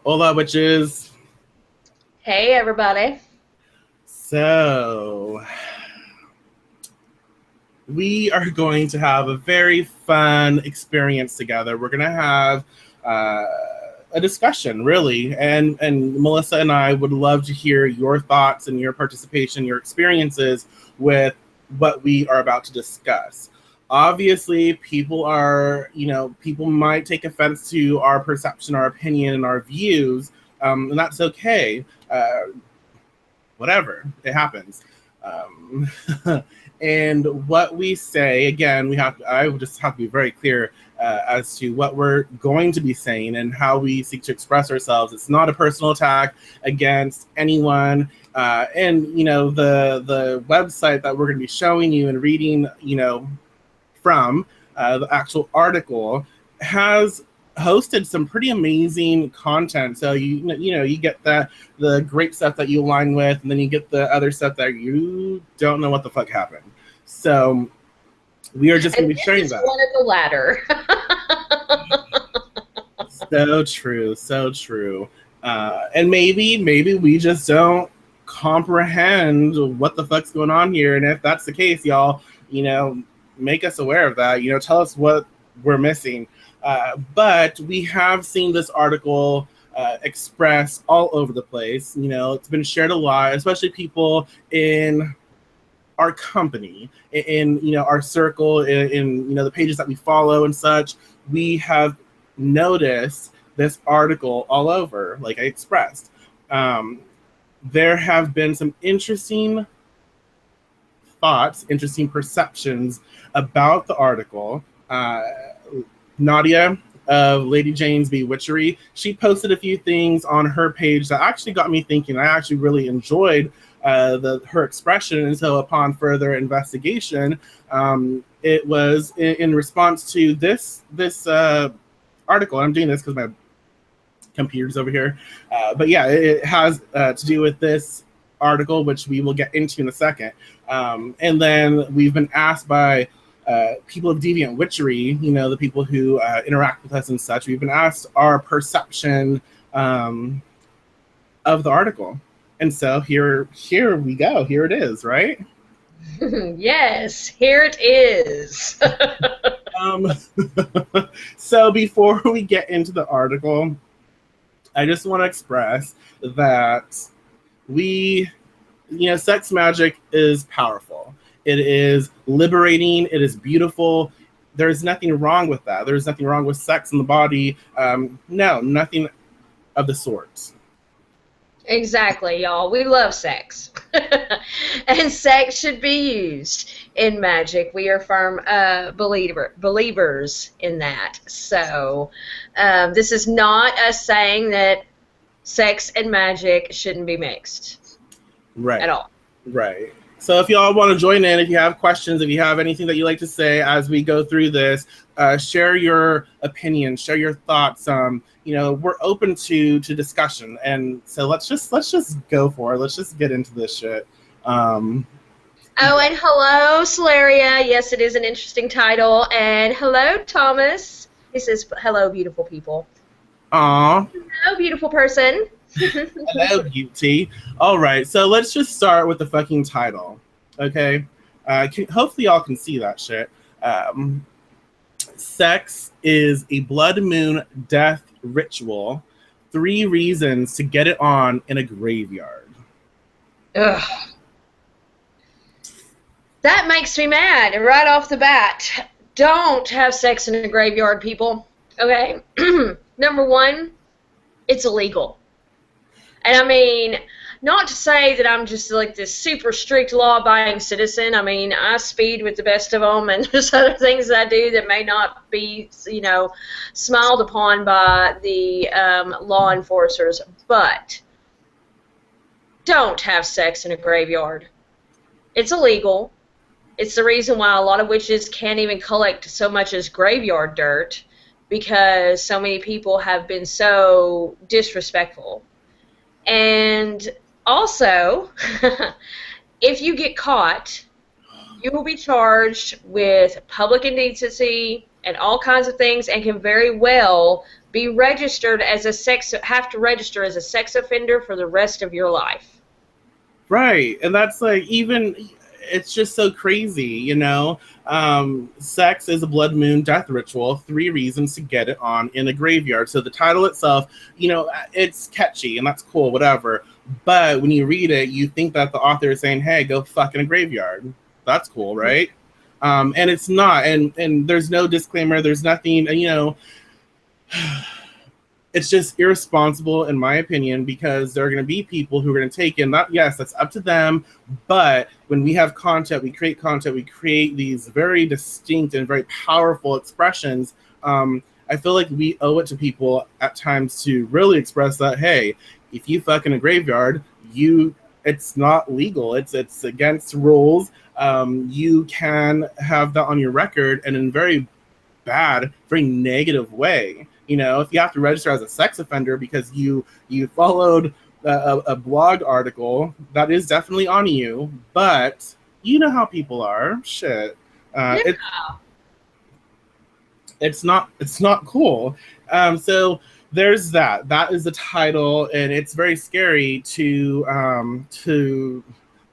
Hola, witches. Hey, everybody. So, we are going to have a very fun experience together. We're going to have a discussion, really. And Melissa and I would love to hear your thoughts and your participation, your experiences with what we are about to discuss. Obviously, people might take offense to our perception, our opinion, and our views, and that's okay. Whatever, it happens. Um, and what we say, again, I would just have to be very clear as to what we're going to be saying and how we seek to express ourselves. It's not a personal attack against anyone. And the website that we're going to be showing you and reading, from the actual article has hosted some pretty amazing content. So you get the great stuff that you align with, and then you get the other stuff that you don't know what the fuck happened. So we are just going to be sharing that. One of the latter. So true, so true. And maybe we just don't comprehend what the fuck's going on here. And if that's the case, y'all, make us aware of that. Tell us what we're missing. But we have seen this article expressed all over the place. It's been shared a lot, especially people in our company, in our circle, in the pages that we follow and such. We have noticed this article all over, like I expressed. There have been some interesting thoughts, interesting perceptions about the article. Nadia of Lady Jane's Bewitchery, she posted a few things on her page that actually got me thinking. I actually really enjoyed her expression, and so upon further investigation, it was in response to this article. I'm doing this because my computer's over here, but yeah, it has to do with this article, which we will get into in a second. And then we've been asked by people of Deviant Witchery, the people who interact with us and such, we've been asked our perception of the article. And so here we go. Here it is, right? Yes, here it is. So before we get into the article, I just want to express that sex magic is powerful. It is liberating. It is beautiful. There's nothing wrong with that. There's nothing wrong with sex in the body. No, nothing of the sorts. Exactly, y'all. We love sex. And sex should be used in magic. We are firm believers in that. So this is not us saying that sex and magic shouldn't be mixed. Right. At all. Right. So if y'all want to join in, if you have questions, if you have anything that you like to say as we go through this, share your opinion, share your thoughts. We're open to discussion, and so let's just go for it. Let's just get into this shit. Oh, and hello, Solaria. Yes, it is an interesting title. And hello, Thomas. He says, hello, beautiful people. Aw. Hello, beautiful person. Hello, beauty. All right, so let's just start with the fucking title, okay? Hopefully y'all can see that shit. Sex is a blood moon death ritual. 3 reasons to get it on in a graveyard. Ugh. That makes me mad right off the bat. Don't have sex in a graveyard, people. Okay? Number 1, it's illegal. And I mean, not to say that I'm just like this super strict law-abiding citizen. I mean, I speed with the best of them, and there's other things that I do that may not be, smiled upon by the law enforcers. But don't have sex in a graveyard. It's illegal. It's the reason why a lot of witches can't even collect so much as graveyard dirt, because so many people have been so disrespectful. And also, if you get caught, you will be charged with public indecency and all kinds of things, and can very well be registered as have to register as a sex offender for the rest of your life. Right. And that's like, even, it's just so crazy, you know? Sex is a blood moon death ritual, 3 reasons to get it on in a graveyard. So the title itself, you know, it's catchy and that's cool, whatever. But when you read it, you think that the author is saying, hey, go fuck in a graveyard. That's cool, right? And it's not. And there's no disclaimer. There's nothing, you know. It's just irresponsible, in my opinion, because there are going to be people who are going to take in that. Yes, that's up to them. But when we have content, we create these very distinct and very powerful expressions. I feel like we owe it to people at times to really express that, hey, if you fuck in a graveyard, it's not legal. It's against rules. You can have that on your record, and in a very bad, very negative way. You know, if you have to register as a sex offender because you followed a blog article, that is definitely on you. But you know how people are. Shit. Yeah. It's not cool. So there's that. That is the title, and it's very scary to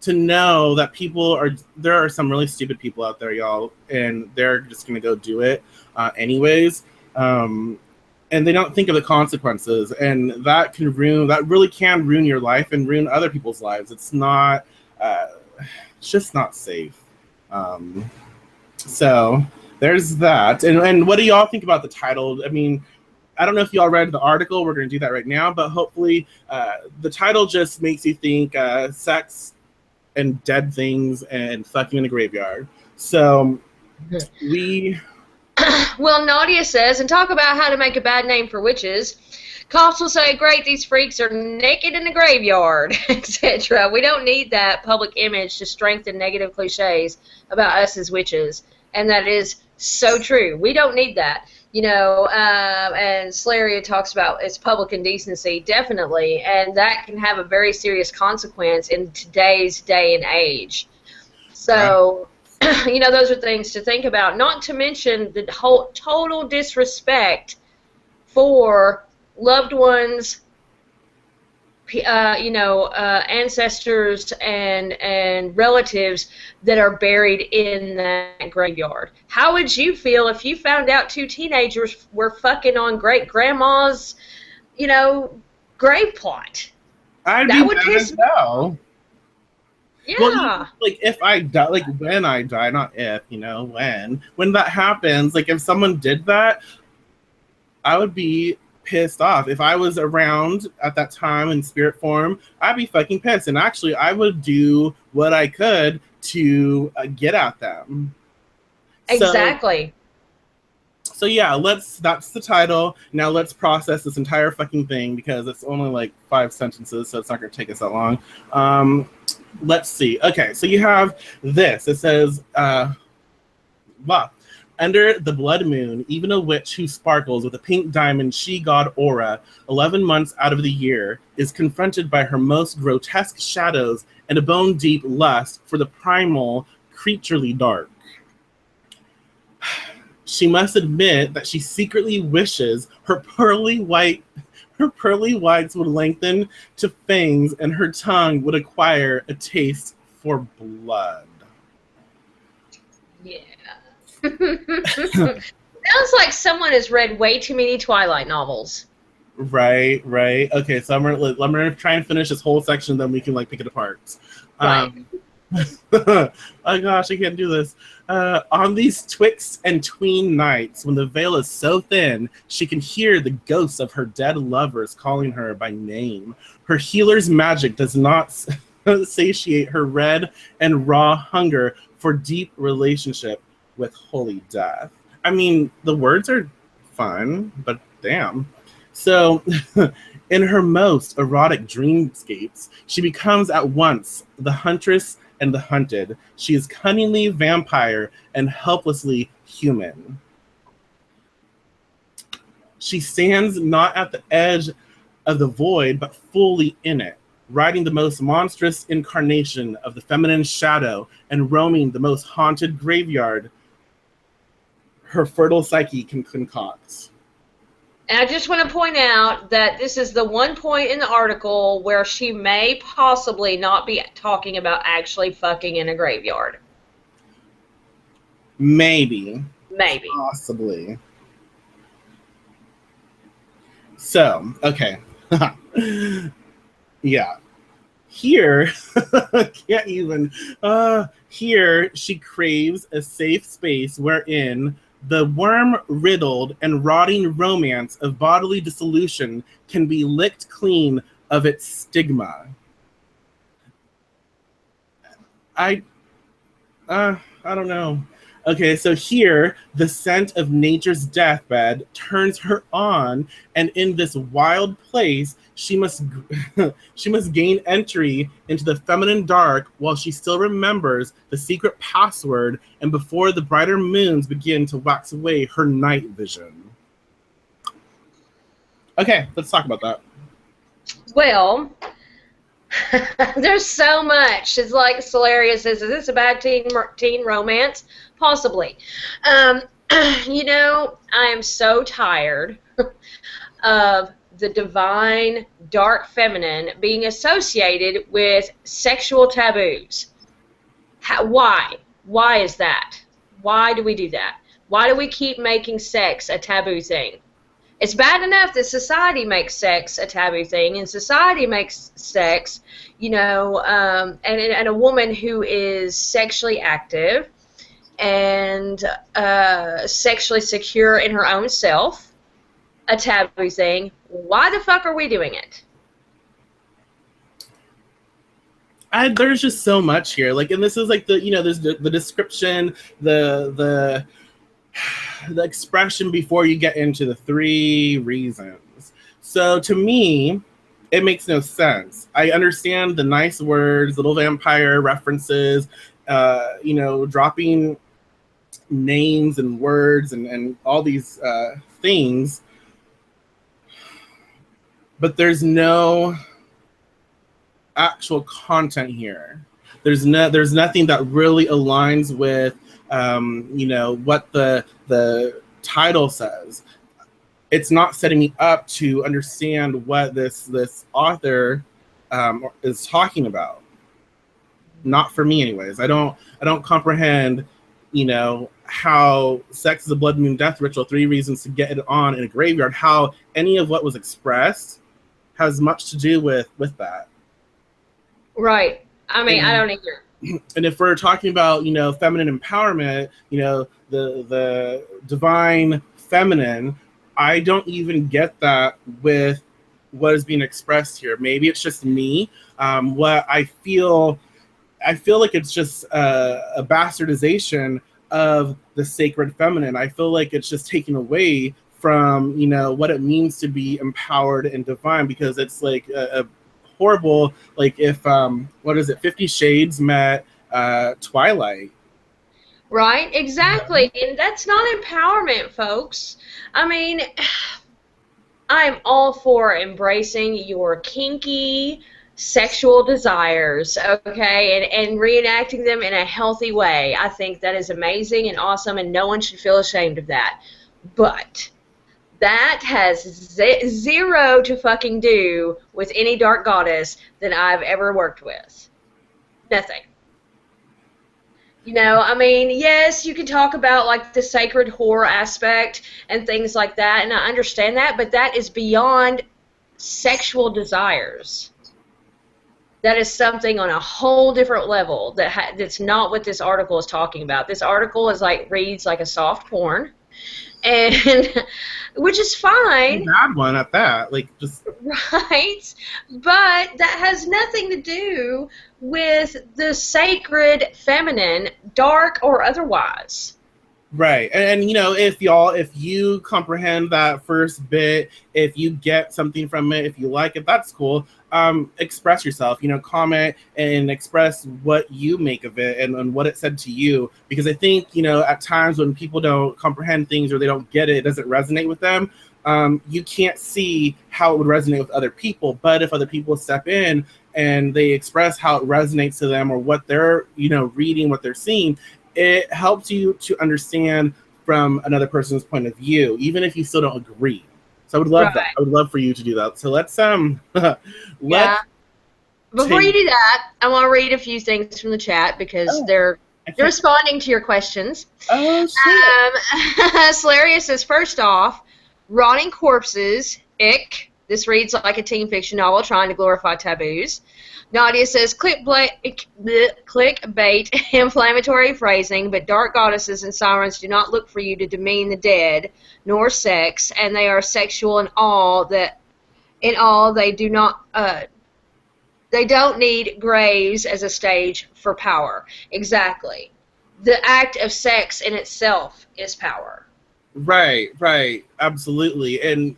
know that there are some really stupid people out there, y'all, and they're just gonna go do it anyways. And they don't think of the consequences, and that really can ruin your life and ruin other people's lives. It's not, it's just not safe. So there's that. And what do y'all think about the title? I mean, I don't know if y'all read the article. We're going to do that right now, but hopefully the title just makes you think sex and dead things and fucking in a graveyard. So Well, Nadia says, and talk about how to make a bad name for witches. Cops will say, great, these freaks are naked in the graveyard, etc. We don't need that public image to strengthen negative cliches about us as witches. And that is so true. We don't need that. You know, and Slaria talks about it's public indecency, definitely. And that can have a very serious consequence in today's day and age. So... you know, those are things to think about. Not to mention the whole total disrespect for loved ones, ancestors and relatives that are buried in that graveyard. How would you feel if you found out 2 teenagers were fucking on great grandma's, you know, grave plot? That would piss me off. Yeah. Well, like if I die, like when I die, not if, you know, when that happens, like if someone did that, I would be pissed off. If I was around at that time in spirit form, I'd be fucking pissed. And actually, I would do what I could to get at them. Exactly. So yeah, that's the title. Now let's process this entire fucking thing because it's only like 5 sentences, so it's not going to take us that long. Let's see. Okay, so you have this. It says, under the blood moon, even a witch who sparkles with a pink diamond she-god aura 11 months out of the year is confronted by her most grotesque shadows and a bone-deep lust for the primal, creaturely dark. She must admit that she secretly wishes her pearly whites would lengthen to fangs and her tongue would acquire a taste for blood. Yeah. Sounds like someone has read way too many Twilight novels. Right. Okay, so I'm gonna try and finish this whole section, then we can like pick it apart. Right. Oh gosh, I can't do this. On these twixt and tween nights, when the veil is so thin, she can hear the ghosts of her dead lovers calling her by name. Her healer's magic does not satiate her red and raw hunger for deep relationship with holy death. I mean, the words are fun, but damn. So, in her most erotic dreamscapes, she becomes at once the huntress and the hunted. She is cunningly vampire and helplessly human. She stands not at the edge of the void, but fully in it, riding the most monstrous incarnation of the feminine shadow and roaming the most haunted graveyard her fertile psyche can concoct. And I just want to point out that this is the one point in the article where she may possibly not be talking about actually fucking in a graveyard. Maybe. Maybe. Possibly. So, okay. Yeah. Here, can't even. Here, she craves a safe space wherein the worm-riddled and rotting romance of bodily dissolution can be licked clean of its stigma. I don't know. Okay, so here, the scent of nature's deathbed turns her on, and in this wild place, she must she must gain entry into the feminine dark while she still remembers the secret password, and before the brighter moons begin to wax away her night vision. Okay, let's talk about that. Well, there's so much. It's like Solaria says, is this a bad teen romance? Possibly. You know, I am so tired of the divine dark feminine being associated with sexual taboos. Why? Why is that? Why do we do that? Why do we keep making sex a taboo thing? It's bad enough that society makes sex a taboo thing, and society makes sex, you know, and a woman who is sexually active and sexually secure in her own self a taboo thing. Why the fuck are we doing it? There's just so much here. Like, and this is like there's the description, the expression before you get into the 3 reasons. So to me, it makes no sense. I understand the nice words, little vampire references, dropping names and words and all these things, but there's no actual content here. There's nothing that really aligns with what the title says. It's not setting me up to understand what this author is talking about. Not for me, anyways. I don't comprehend, how sex is a blood moon death ritual, 3 reasons to get it on in a graveyard. How any of what was expressed has much to do with that. Right. I mean, I don't either. And if we're talking about, feminine empowerment, the divine feminine, I don't even get that with what is being expressed here. Maybe it's just me. What I feel like it's just a bastardization of the sacred feminine. I feel like it's just taken away from, what it means to be empowered and divine, because it's like a horrible, like if 50 Shades met Twilight. Right, exactly. And that's not empowerment, folks. I mean, I'm all for embracing your kinky sexual desires, okay, and reenacting them in a healthy way. I think that is amazing and awesome, and no one should feel ashamed of that. But that has zero to fucking do with any dark goddess that I've ever worked with. Nothing. I mean, yes, you can talk about like the sacred whore aspect and things like that, and I understand that, but that is beyond sexual desires. That is something on a whole different level that's not what this article is talking about. This article is reads like a soft porn, and which is fine. A bad one at that, just right, but that has nothing to do with the sacred feminine, dark or otherwise. Right. And if you comprehend that first bit, if you get something from it, if you like it, that's cool. Express yourself, comment and express what you make of it and what it said to you. Because I think, at times when people don't comprehend things or they don't get it, it doesn't resonate with them. You can't see how it would resonate with other people. But if other people step in and they express how it resonates to them or what they're, reading, what they're seeing, it helps you to understand from another person's point of view, even if you still don't agree. So I would love that. Right. I would love for you to do that. So let's Yeah. let's Before you take. do that, I want to read a few things from the chat because Oh, they're I can't. responding to your questions. Oh shit. Solaria says, first off, rotting corpses, ick. This reads like a teen fiction novel trying to glorify taboos. Nadia says, clickbait, inflammatory phrasing, but dark goddesses and sirens do not look for you to demean the dead, nor sex, and they are sexual in all they do not they don't need graves as a stage for power. Exactly. The act of sex in itself is power. Right, right, absolutely. And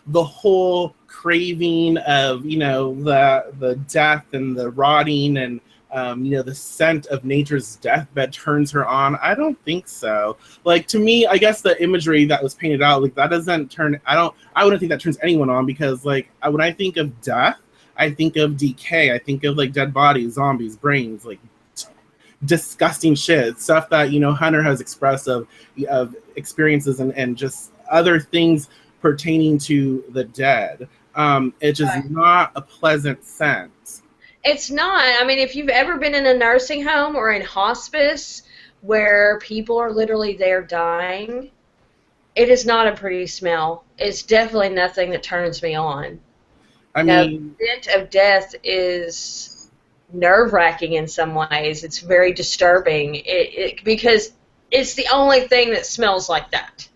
the whole craving of, the death and the rotting and the scent of nature's deathbed turns her on. I don't think so. Like, to me, I guess the imagery that was painted out, like, that doesn't turn. I wouldn't think that turns anyone on, because like when I think of death, I think of decay. I think of like dead bodies, zombies, brains, like disgusting shit, stuff that Hunter has expressed of experiences and just other things pertaining to the dead. It's just not a pleasant sense. It's not. I mean, if you've ever been in a nursing home or in hospice where people are literally there dying, it is not a pretty smell. It's definitely nothing that turns me on. I The mean, scent of death is nerve-wracking in some ways. It's very disturbing because it's the only thing that smells like that.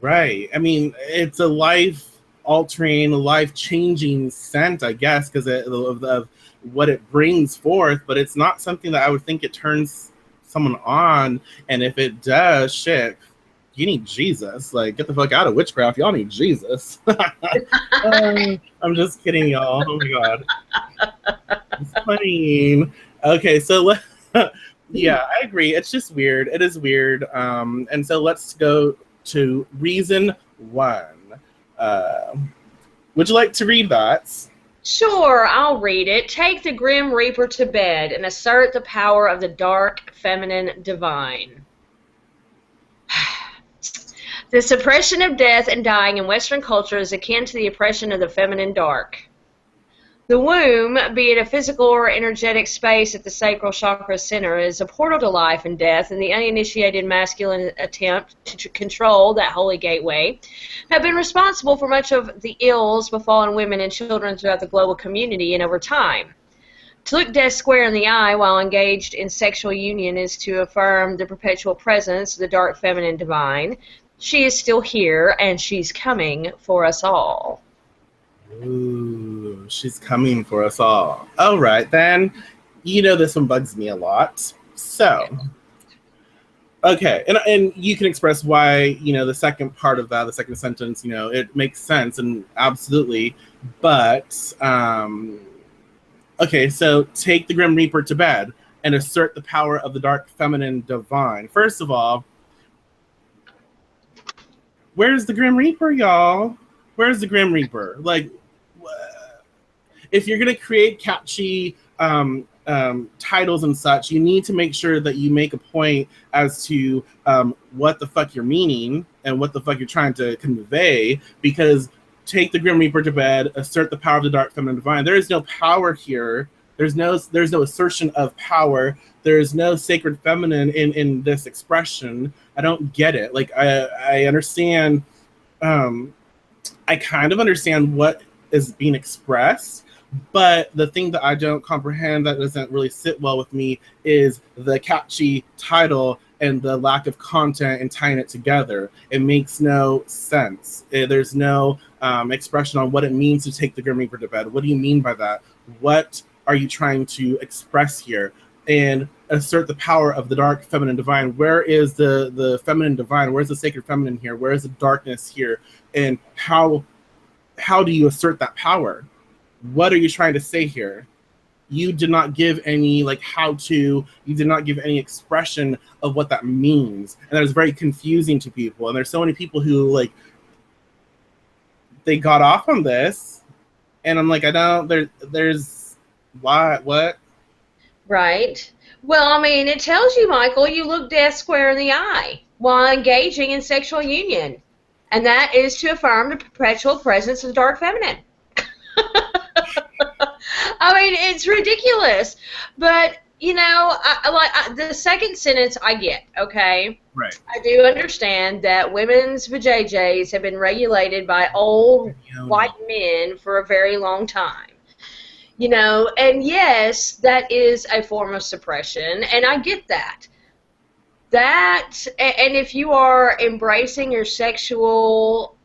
right. I mean, it's a life-altering, life-changing scent, I guess, because of what it brings forth, but it's not something that I would think it turns someone on. And if it does, shit, you need Jesus. Like, get the fuck out of witchcraft. Y'all need Jesus. I'm just kidding, y'all. Oh my god. It's funny. Okay, so yeah, I agree. It's just weird. It is weird. And so let's go to reason one. Would you like to read that? Sure, I'll read it. Take the Grim Reaper to bed and assert the power of the dark, feminine, divine. The suppression of death and dying in Western culture is akin to the oppression of the feminine dark. The womb, be it a physical or energetic space at the sacral chakra center, is a portal to life and death, and the uninitiated masculine attempt to control that holy gateway have been responsible for much of the ills befallen women and children throughout the global community and over time. To look death square in the eye while engaged in sexual union is to affirm the perpetual presence of the dark feminine divine. She is still here, and she's coming for us all. Ooh, she's coming for us all. All right, then. This one bugs me a lot. So, okay, and you can express why, the second part of that, the second sentence, it makes sense, and absolutely. But, okay, so take the Grim Reaper to bed and assert the power of the dark feminine divine. First of all, where's the Grim Reaper, y'all? Where's the Grim Reaper? Like, if you're going to create catchy titles and such, you need to make sure that you make a point as to what the fuck you're meaning and what the fuck you're trying to convey, because take the Grim Reaper to bed, assert the power of the dark feminine divine. There is no power here. There's no assertion of power. There's no sacred feminine in this expression. I don't get it. Like, I understand. I kind of understand what is being expressed, but the thing that I don't comprehend, that doesn't really sit well with me, is the catchy title and the lack of content and tying it together. It makes no sense. There's no expression on what it means to take the Grim Reaper to bed. What do you mean by that? What are you trying to express here? And assert the power of the dark feminine divine. Where is the feminine divine? Where's the sacred feminine here? Where is the darkness here? And how do you assert that power? What are you trying to say here? You did not give any you did not give any expression of what that means. And that is very confusing to people. And there's so many people who they got off on this. And I'm like, I don't, there's what? Right. Well, I mean, it tells you, Michael, you look death square in the eye while engaging in sexual union. And that is to affirm the perpetual presence of the dark feminine. I mean, it's ridiculous. But, you know, the second sentence I get, okay? Right. I do understand that women's vajayjays have been regulated by old white men for a very long time. You know, and yes, that is a form of suppression, and I get that. And if you are embracing your sexual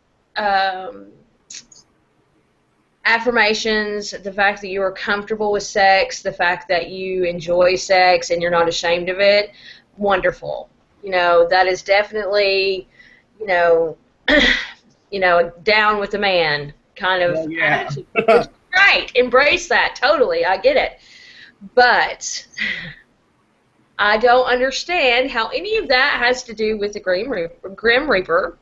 affirmations, the fact that you are comfortable with sex, the fact that you enjoy sex and you're not ashamed of it, wonderful. You know, that is definitely, you know, down with the man kind of attitude. Right, embrace that, totally, I get it. But I don't understand how any of that has to do with the Grim Reaper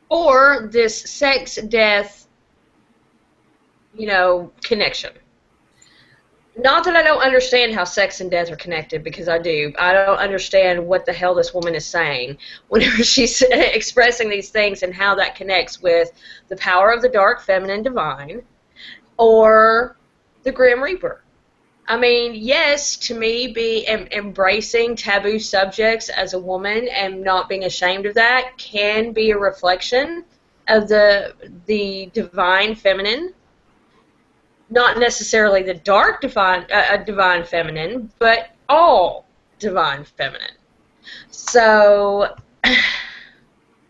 or this sex, death, you know, connection. Not that I don't understand how sex and death are connected, because I do. I don't understand what the hell this woman is saying whenever she's expressing these things and how that connects with the power of the dark feminine divine or the Grim Reaper. I mean, yes, to me, embracing taboo subjects as a woman and not being ashamed of that can be a reflection of the divine feminine. Not necessarily the dark divine feminine, but all divine feminine. So,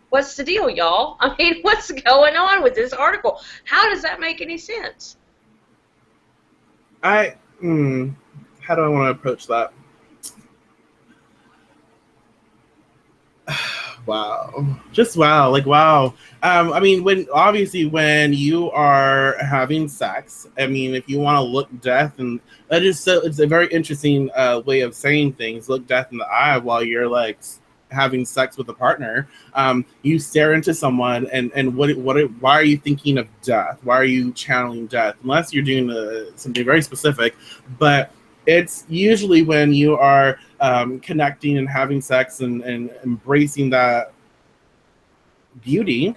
what's the deal, y'all? I mean, what's going on with this article? How does that make any sense? How do I want to approach that? Wow. Just wow. Like, wow. I mean, when you are having sex, I mean, if you want to look death, and that is so, it's a very interesting way of saying things, look death in the eye while you're like having sex with a partner. You stare into someone and why are you thinking of death? Why are you channeling death? Unless you're doing something very specific, but it's usually when you are connecting and having sex and embracing that beauty.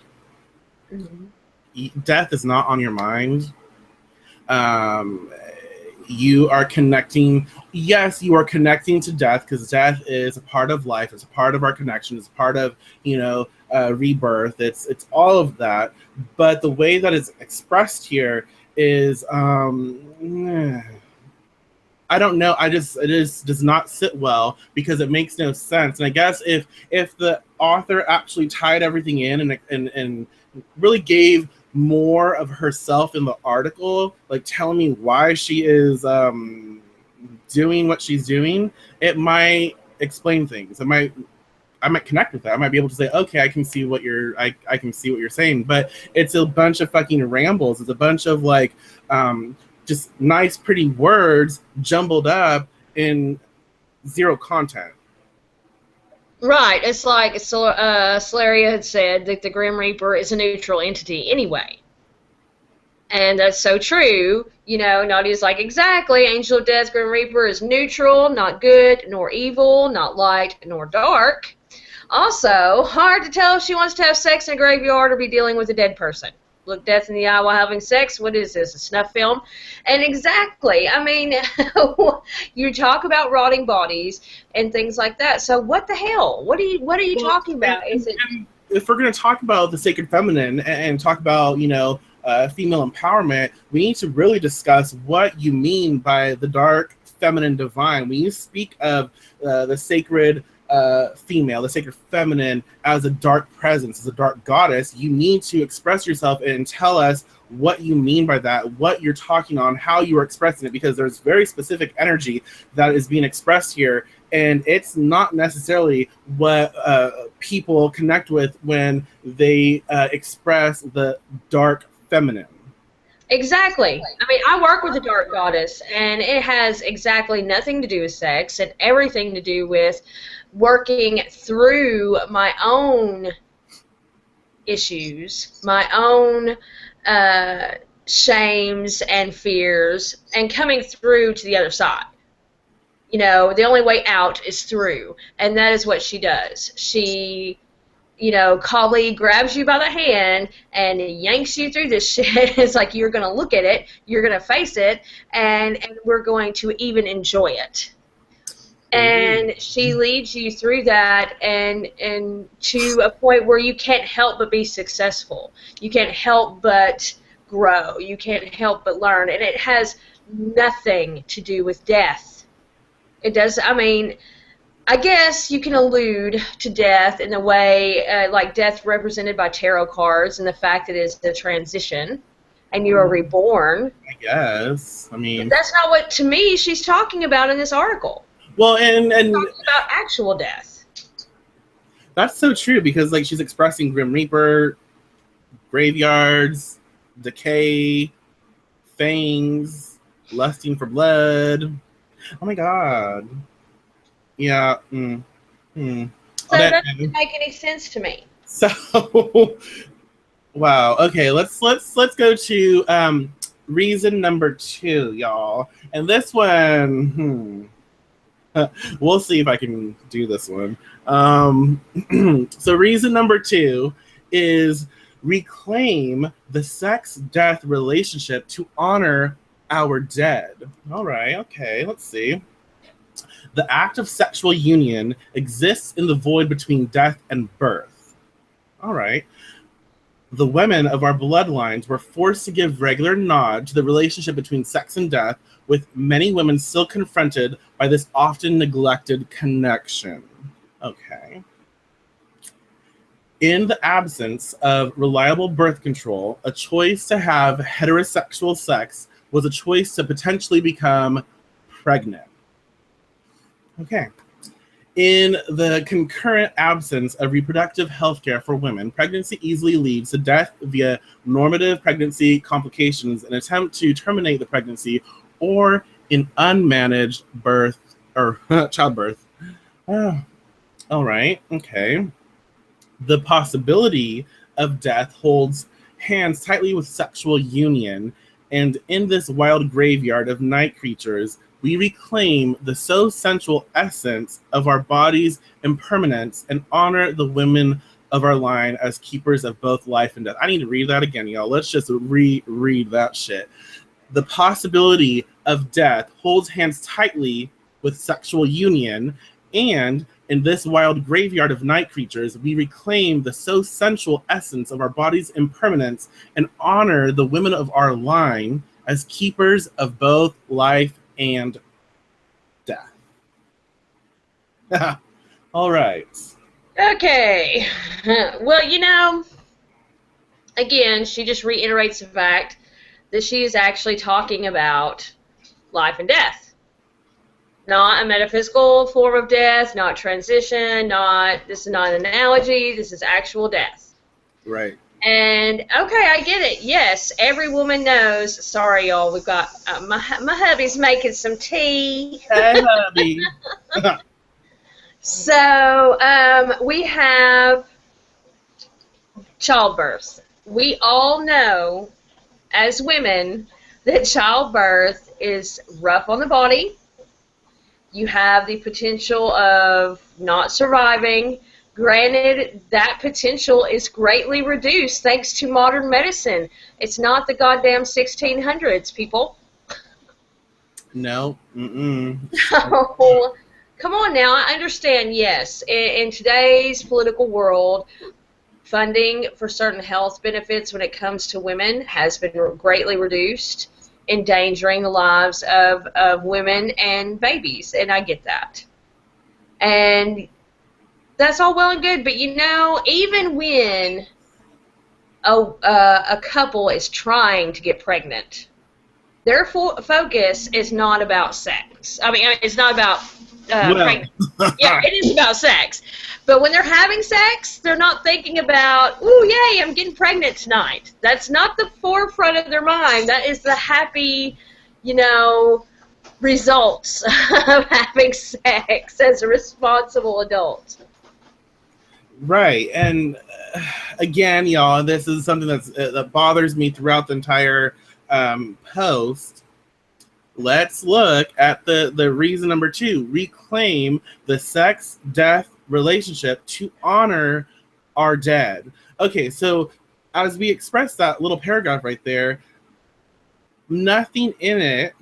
Mm-hmm. Death is not on your mind. You are connecting. Yes, you are connecting to death, because death is a part of life. It's a part of our connection. It's part of, rebirth. It's all of that. But the way that it's expressed here is, I don't know. It just does not sit well, because it makes no sense. And I guess if the author actually tied everything in and really gave more of herself in the article, like telling me why she is doing what she's doing, it might explain things. I might connect with that. I might be able to say, okay, I can see what you're saying. But it's a bunch of fucking rambles. It's a bunch of like just nice, pretty words jumbled up in zero content. Right. It's like Solaria had said that the Grim Reaper is a neutral entity anyway. And that's so true. You know, Nadia's like, exactly, Angel of Death, Grim Reaper is neutral, not good nor evil, not light nor dark. Also, hard to tell if she wants to have sex in a graveyard or be dealing with a dead person. Look death in the eye while having sex. What is this, a snuff film? And exactly, I mean, you talk about rotting bodies and things like that. So what the hell? What are you talking about? If we're going to talk about the sacred feminine and talk about, female empowerment, we need to really discuss what you mean by the dark feminine divine. When you speak of the sacred female, the sacred feminine, as a dark presence, as a dark goddess, you need to express yourself and tell us what you mean by that, what you're talking on, how you are expressing it, because there's very specific energy that is being expressed here, and it's not necessarily what people connect with when they express the dark feminine. Exactly. I mean, I work with a dark goddess, and it has exactly nothing to do with sex and everything to do with working through my own issues, my own shames and fears, and coming through to the other side. You know, the only way out is through, and that is what she does. She colleague grabs you by the hand and yanks you through this shit. It's like you're going to look at it, you're going to face it, and we're going to even enjoy it. And she leads you through that and to a point where you can't help but be successful. You can't help but grow. You can't help but learn. And it has nothing to do with death. It does, I mean, I guess you can allude to death in a way like death represented by tarot cards and the fact that it's a transition and you are reborn. I guess. I mean, but that's not what, to me, she's talking about in this article. Well, and talking about actual death. That's so true because, like, she's expressing Grim Reaper, graveyards, decay, fangs, lusting for blood. Oh my god. Yeah. So that doesn't make any sense to me. So, wow. Okay, let's go to reason number 2, y'all, and this one. We'll see if I can do this one. So reason number 2 is reclaim the sex-death relationship to honor our dead. All right, okay, let's see. The act of sexual union exists in the void between death and birth. All right. The women of our bloodlines were forced to give regular nod to the relationship between sex and death, with many women still confronted by this often neglected connection. Okay. In the absence of reliable birth control, a choice to have heterosexual sex was a choice to potentially become pregnant. Okay. In the concurrent absence of reproductive health care for women, pregnancy easily leads to death via normative pregnancy complications, an attempt to terminate the pregnancy, or in unmanaged birth or childbirth. Oh, all right, okay. The possibility of death holds hands tightly with sexual union, and in this wild graveyard of night creatures, we reclaim the so sensual essence of our body's impermanence and honor the women of our line as keepers of both life and death. I need to read that again, y'all. Let's just reread that shit. The possibility of death holds hands tightly with sexual union, and in this wild graveyard of night creatures, we reclaim the so sensual essence of our body's impermanence and honor the women of our line as keepers of both life and death. All right. Okay. Well, again, she just reiterates the fact that she is actually talking about life and death. Not a metaphysical form of death, not transition, this is not an analogy, this is actual death. Right. And, okay, I get it. Yes, every woman knows. Sorry, y'all, we've got, my hubby's making some tea. Hey, hubby. So, we have childbirth. We all know, as women, that childbirth is rough on the body. You have the potential of not surviving. Granted, that potential is greatly reduced thanks to modern medicine. It's not the goddamn 1600s, people. No. So, come on now. I understand, yes. In today's political world, funding for certain health benefits when it comes to women has been greatly reduced, endangering the lives of women and babies, and I get that. And that's all well and good, but even when a couple is trying to get pregnant, their focus is not about sex. I mean, it's not about pregnancy. Yeah, it is about sex. But when they're having sex, they're not thinking about, ooh, yay, I'm getting pregnant tonight. That's not the forefront of their mind. That is the happy, results of having sex as a responsible adult. Right, and again, y'all, this is something that bothers me throughout the entire post. Let's look at the reason number 2. Reclaim the sex-death relationship to honor our dead. Okay, so as we express that little paragraph right there, nothing in it,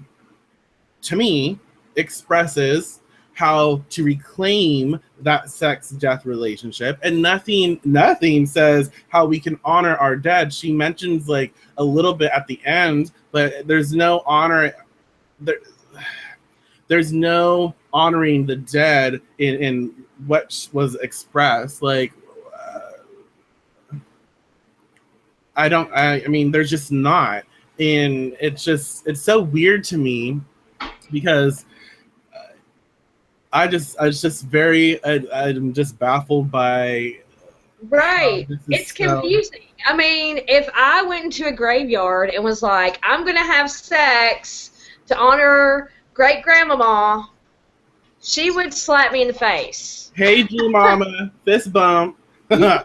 to me, expresses how to reclaim that sex-death relationship, and nothing says how we can honor our dead. She mentions like a little bit at the end, but there's no honor. There's no honoring the dead in what was expressed. Like, I mean, there's just not. And it's so weird to me because I'm just baffled by. Right. It's confusing. I mean, if I went into a graveyard and was like, I'm going to have sex to honor great-grandmama, she would slap me in the face. Hey, G Mama, fist bump. You know?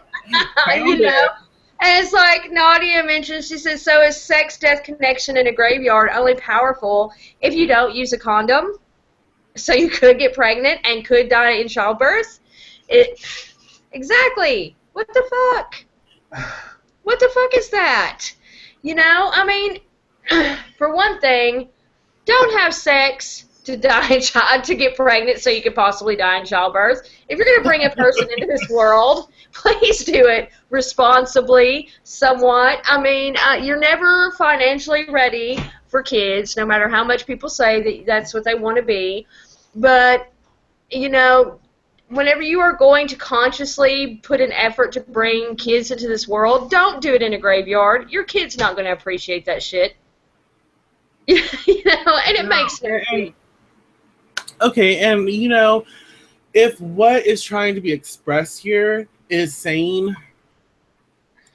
And it's like Nadia mentioned, she says, so is sex-death connection in a graveyard only powerful if you don't use a condom? So you could get pregnant and could die in childbirth? Exactly. What the fuck? What the fuck is that? You know, I mean, for one thing, don't have sex to die to get pregnant so you could possibly die in childbirth. If you're going to bring a person into this world, please do it responsibly, somewhat. I mean, you're never financially ready for kids, no matter how much people say that that's what they want to be. But, you know, whenever you are going to consciously put an effort to bring kids into this world, don't do it in a graveyard. Your kid's not going to appreciate that shit. You know, and it makes no sense. Okay, and you know, if what is trying to be expressed here is saying,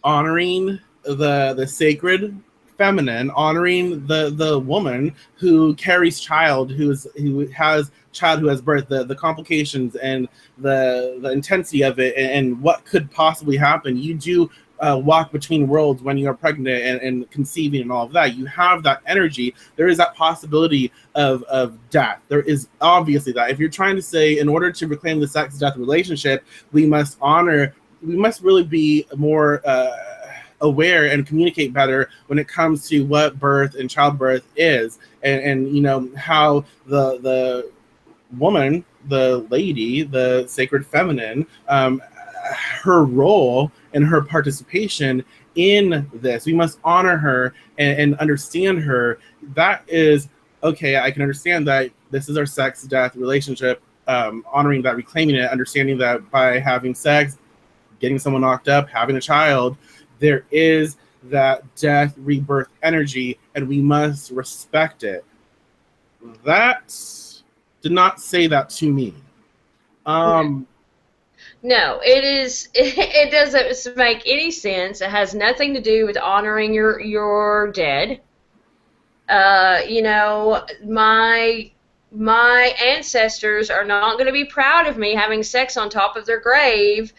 honoring the sacred feminine, honoring the woman who carries child, who has child who has birth, the complications and the intensity of it, and what could possibly happen. You do walk between worlds when you are pregnant and conceiving and all of that. You have that energy. There is that possibility of death. There is obviously that. If you're trying to say, in order to reclaim the sex-death relationship, we must really be more aware and communicate better when it comes to what birth and childbirth is, and you know, how the woman, the lady, the sacred feminine, her role and her participation in this. We must honor her and understand her. That is, okay, I can understand that this is our sex-death relationship, honoring that, reclaiming it, understanding that by having sex, getting someone knocked up, having a child, there is that death, rebirth energy, and we must respect it. That did not say that to me. No, it doesn't make any sense. It has nothing to do with honoring your dead. You know, my ancestors are not going to be proud of me having sex on top of their grave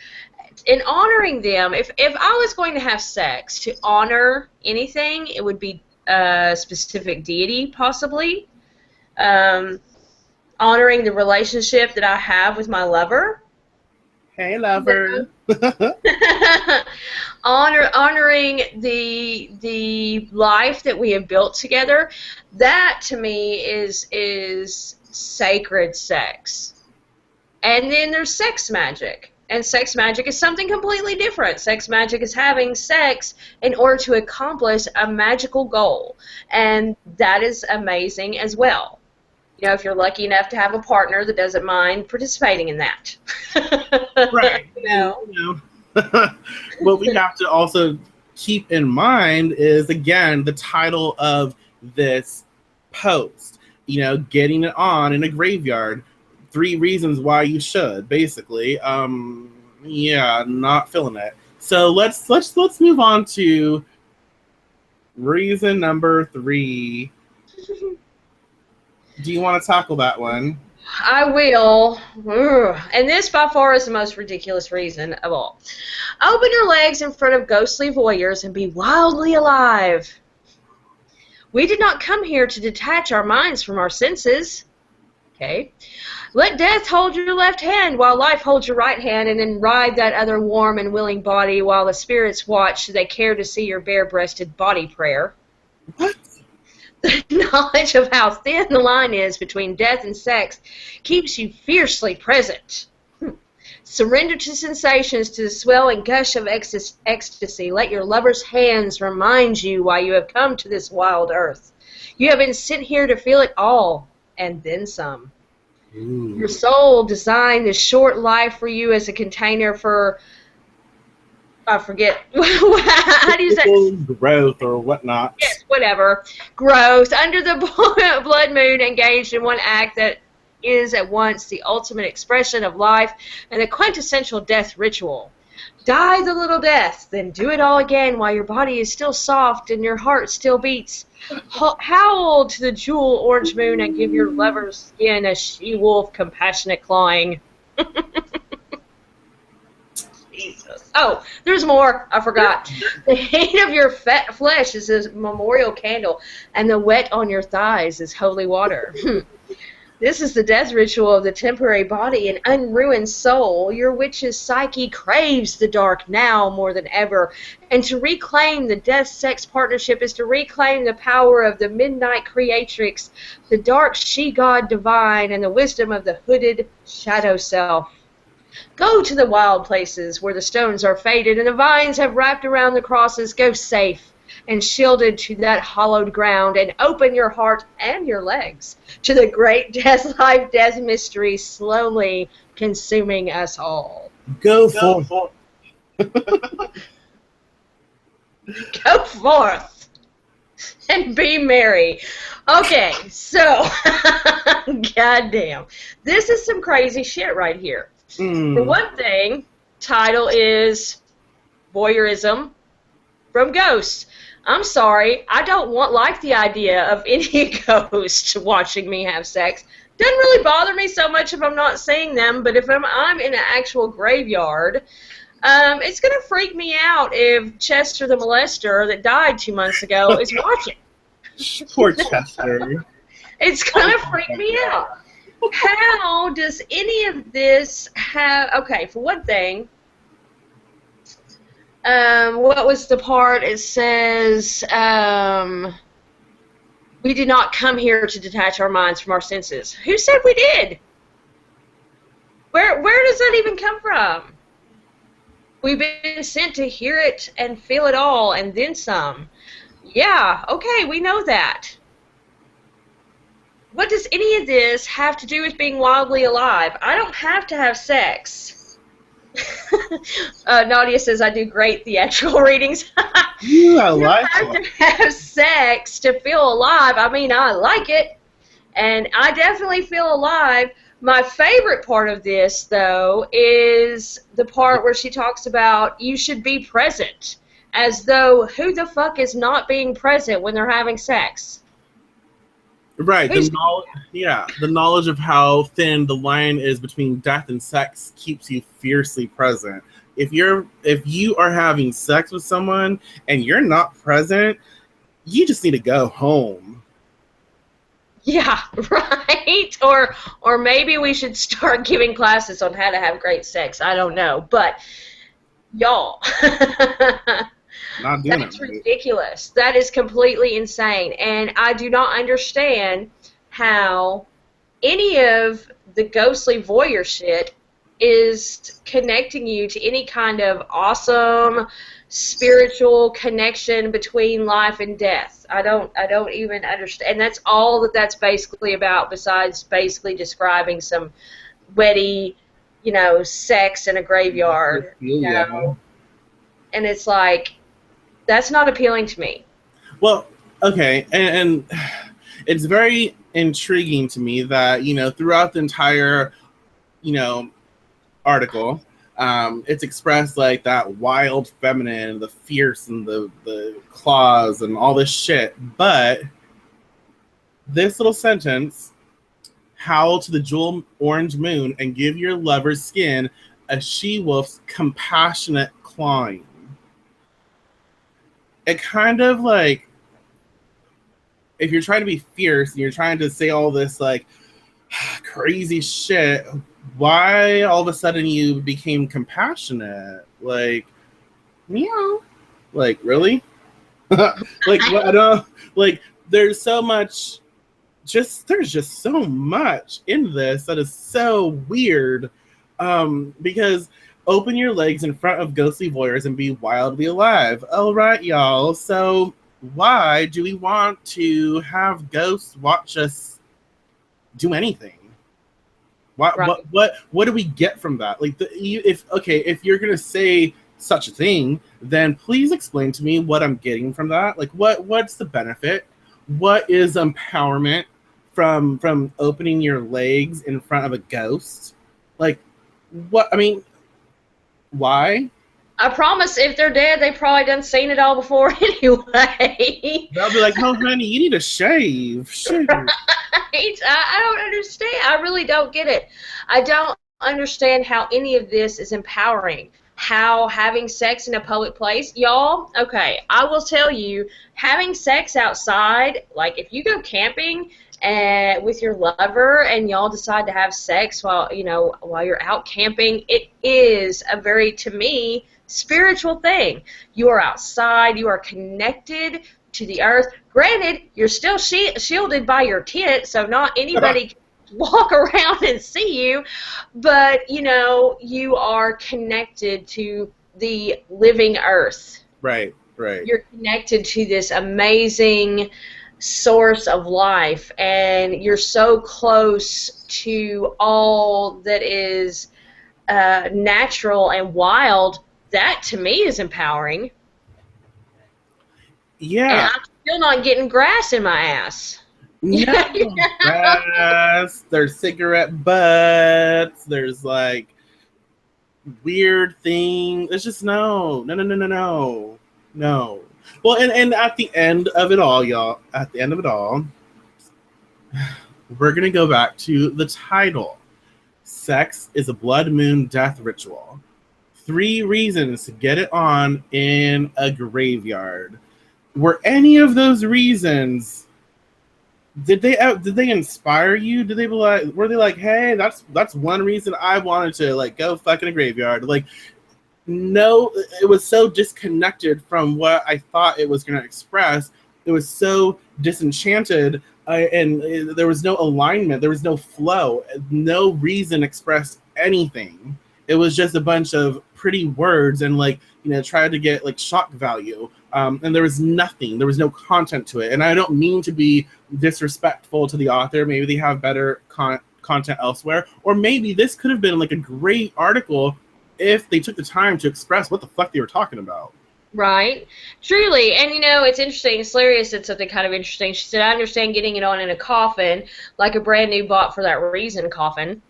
and honoring them. If I was going to have sex to honor anything, it would be a specific deity, possibly. Honoring the relationship that I have with my lover. Hey, lover. Honoring the life that we have built together. That to me is sacred sex. And then there's sex magic. And sex magic is something completely different. Sex magic is having sex in order to accomplish a magical goal. And that is amazing as well. You know, if you're lucky enough to have a partner that doesn't mind participating in that. Right. You know? You know. What we have to also keep in mind is, again, the title of this post. You know, getting it on in a graveyard. 3 reasons why you should, basically. Yeah, not feeling it. So let's move on to reason number 3. Do you want to tackle that one? I will. And this by far is the most ridiculous reason of all. Open your legs in front of ghostly voyeurs and be wildly alive. We did not come here to detach our minds from our senses. Okay. Let death hold your left hand while life holds your right hand, and then ride that other warm and willing body while the spirits watch. They care to see your bare-breasted body prayer. What? The knowledge of how thin the line is between death and sex keeps you fiercely present. Surrender to sensations, to the swelling gush of ecstasy. Let your lover's hands remind you why you have come to this wild earth. You have been sent here to feel it all, and then some. Ooh. Your soul designed this short life for you as a container for, I forget, how do you say? Growth or whatnot. Yes, whatever. Growth. Under the blood moon, engaged in one act that is at once the ultimate expression of life and the quintessential death ritual. Die the little death, then do it all again while your body is still soft and your heart still beats. Howl to the jewel orange moon and give your lover's skin a she-wolf compassionate clawing. Jesus. Oh, there's more. I forgot. The heat of your flesh is a memorial candle, and the wet on your thighs is holy water. This is the death ritual of the temporary body and unruined soul. Your witch's psyche craves the dark now more than ever, and to reclaim the death-sex partnership is to reclaim the power of the midnight creatrix, the dark she-god divine, and the wisdom of the hooded shadow self. Go to the wild places where the stones are faded and the vines have wrapped around the crosses. Go safe and shielded to that hollowed ground, and open your heart and your legs to the great death-life death mystery slowly consuming us all. Go forth. Go forth and be merry. Okay, so, goddamn. This is some crazy shit right here. For one thing, title is Voyeurism from Ghosts. I'm sorry, I don't like the idea of any ghost watching me have sex. Doesn't really bother me so much if I'm not seeing them, but if I'm in an actual graveyard, it's going to freak me out if Chester the molester that died 2 months ago is watching. Poor Chester. It's going to freak me out. How does any of this have... Okay, for one thing... what was the part? It says, we did not come here to detach our minds from our senses. Who said we did? Where does that even come from? We've been sent to hear it and feel it all, and then some. Yeah, okay, we know that. What does any of this have to do with being wildly alive? I don't have to have sex. Nadia says I do great theatrical readings. Yeah, I you like don't it. have to have sex to feel alive. I mean, I like it, and I definitely feel alive. My favorite part of this, though, is the part where she talks about you should be present, as though who the fuck is not being present when they're having sex? Right, the knowledge of how thin the line is between death and sex keeps you fiercely present. If you are having sex with someone and you're not present, you just need to go home. Yeah, right. Or maybe we should start giving classes on how to have great sex. I don't know, but y'all. Not doing That's it, right? ridiculous. That is completely insane. And I do not understand how any of the ghostly voyeur shit is connecting you to any kind of awesome spiritual connection between life and death. I don't even understand. And that's all that's basically about, besides basically describing some wetty, sex in a graveyard. Yeah. And it's like, that's not appealing to me. Well, okay, and it's very intriguing to me that, throughout the entire, article, it's expressed like that wild feminine, the fierce, and the claws, and all this shit. But this little sentence, howl to the jewel orange moon and give your lover's skin a she-wolf's compassionate clawing. It kind of like, if you're trying to be fierce and you're trying to say all this like crazy shit, why all of a sudden you became compassionate? Like, meow. Like, really? Like, what? I don't, like, there's so much, there's just so much in this that is so weird. Because open your legs in front of ghostly voyeurs and be wildly alive. All right, y'all. So why do we want to have ghosts watch us do anything? What Right. what do we get from that? Like, if you're gonna say such a thing, then please explain to me what I'm getting from that. Like, what's the benefit? What is empowerment from opening your legs in front of a ghost? Like, what? I mean, why? I promise if they're dead, they probably done seen it all before anyway. They'll be like, "Oh, honey, you need to shave." Shave. Right? I don't understand. I really don't get it. I don't understand how any of this is empowering. How having sex in a public place, y'all, okay, I will tell you, having sex outside, like if you go camping with your lover and y'all decide to have sex while you're out camping, it is a very, to me, spiritual thing. You are outside, you are connected to the earth. Granted, you're still shielded by your tent, so not anybody can walk around and see you, but you are connected to the living earth. Right. You're connected to this amazing source of life, and you're so close to all that is natural and wild. That to me is empowering. Yeah. And I'm still not getting grass in my ass. No, grass, there's cigarette butts, there's like weird things. It's just no. Well, and at the end of it all, y'all, we're gonna go back to the title. Sex is a blood moon death ritual. 3 reasons to get it on in a graveyard. Were any of those reasons, did they inspire you? Were they like, hey, that's one reason I wanted to like go fuck in a graveyard? Like, no, it was so disconnected from what I thought it was going to express. It was so disenchanted, and there was no alignment. There was no flow. No reason expressed anything. It was just a bunch of pretty words and tried to get like shock value. And there was nothing. There was no content to it. And I don't mean to be disrespectful to the author. Maybe they have better content elsewhere. Or maybe this could have been like a great article if they took the time to express what the fuck they were talking about. Right. Truly. And it's interesting. Slaria said something kind of interesting. She said, I understand getting it on in a coffin, like a brand new bought for that reason coffin.